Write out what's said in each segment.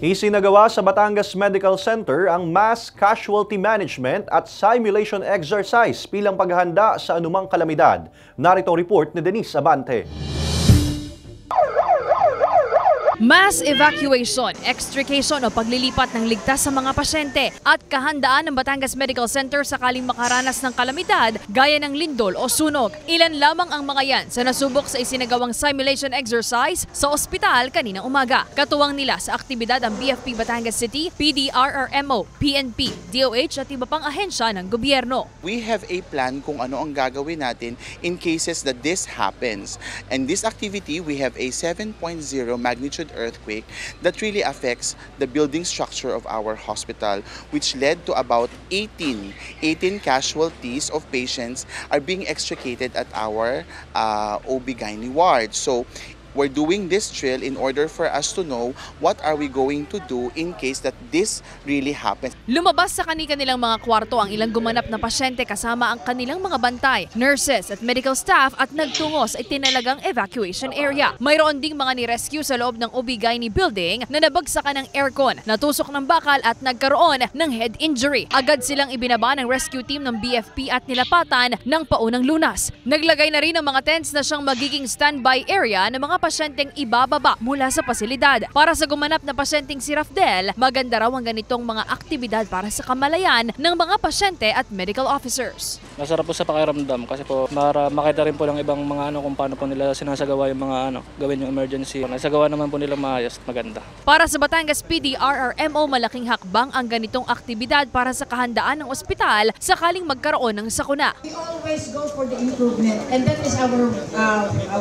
Isinagawa sa Batangas Medical Center ang Mass Casualty Management at Simulation Exercise bilang paghahanda sa anumang kalamidad. Narito ang report ni Denise Abante. Mass evacuation, extrication o paglilipat ng ligtas sa mga pasyente at kahandaan ng Batangas Medical Center sakaling makaranas ng kalamidad gaya ng lindol o sunog. Ilan lamang ang mga yan sa nasubok sa isinagawang simulation exercise sa ospital kaninang umaga. Katuwang nila sa aktibidad ang BFP Batangas City, PDRRMO, PNP, DOH at iba pang ahensya ng gobyerno. We have a plan kung ano ang gagawin natin in cases that this happens. And this activity, we have a 7.0 magnitude earthquake that really affects the building structure of our hospital, which led to about 18 casualties of patients are being extricated at our OB/GYN ward. So we're doing this drill in order for us to know what are we going to do in case that this really happens. Lumabas sa kanilang mga kwarto ang ilang gumanap na pasyente kasama ang kanilang mga bantay, nurses at medical staff at nagtungo sa itinalagang evacuation area. Mayroon ding mga ni-rescue sa loob ng OB/GYN building na nabagsakan ng aircon, natusok ng bakal at nagkaroon ng head injury. Agad silang ibinaba ng rescue team ng BFP at nilapatan ng paunang lunas. Naglagay na rin ng mga tents na siyang magiging standby area ng mga pasyenteng ibababa mula sa pasilidad. Para sa gumanap na pasyenteng si Rafdel, maganda raw ang ganitong mga aktibidad para sa kamalayan ng mga pasyente at medical officers. Masarap po sa pakiramdam kasi po para makita rin po ng ibang mga kung paano po nila sinasagawa yung mga gawin yung emergency. Nasagawa naman po nila maayos at maganda. Para sa Batangas PDRRMO, malaking hakbang ang ganitong aktibidad para sa kahandaan ng ospital sakaling magkaroon ng sakuna. We always go for the improvement and that is our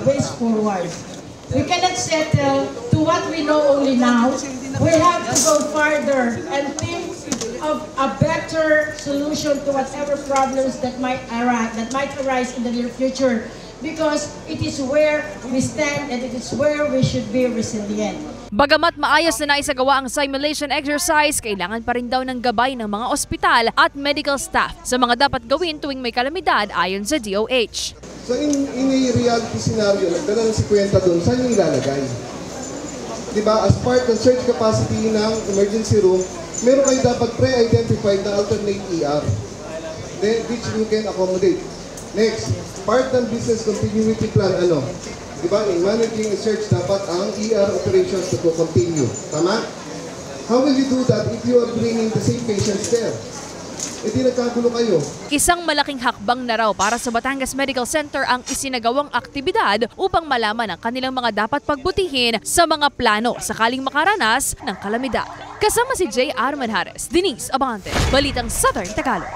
ways forward. We cannot settle to what we know only now. We have to go farther and think of a better solution to whatever problems that might arise in the near future, because it is where we stand and it is where we should be resilient. Bagamat maayos na naisagawa ang simulation exercise, kailangan pa rin daw ng gabay ng mga ospital at medical staff sa mga dapat gawin tuwing may kalamidad ayon sa DOH. So in a reality scenario, nagdala ng 50 doon, saan yung ilalagay? Diba, as part ng surge capacity ng emergency room, meron kayo dapat pre-identified na alternate ER, which you can accommodate. Next, part ng business continuity plan, diba, in managing a surge, dapat ang ER operations to continue. Tama? How will you do that if you are bringing the same patients there? Di nagkagulo kayo. Isang malaking hakbang na raw para sa Batangas Medical Center ang isinagawang aktibidad upang malaman ang kanilang mga dapat pagbutihin sa mga plano sakaling makaranas ng kalamidad. Kasama si J. Arman Harris, Denise Abante, Balitang Southern Tagalog.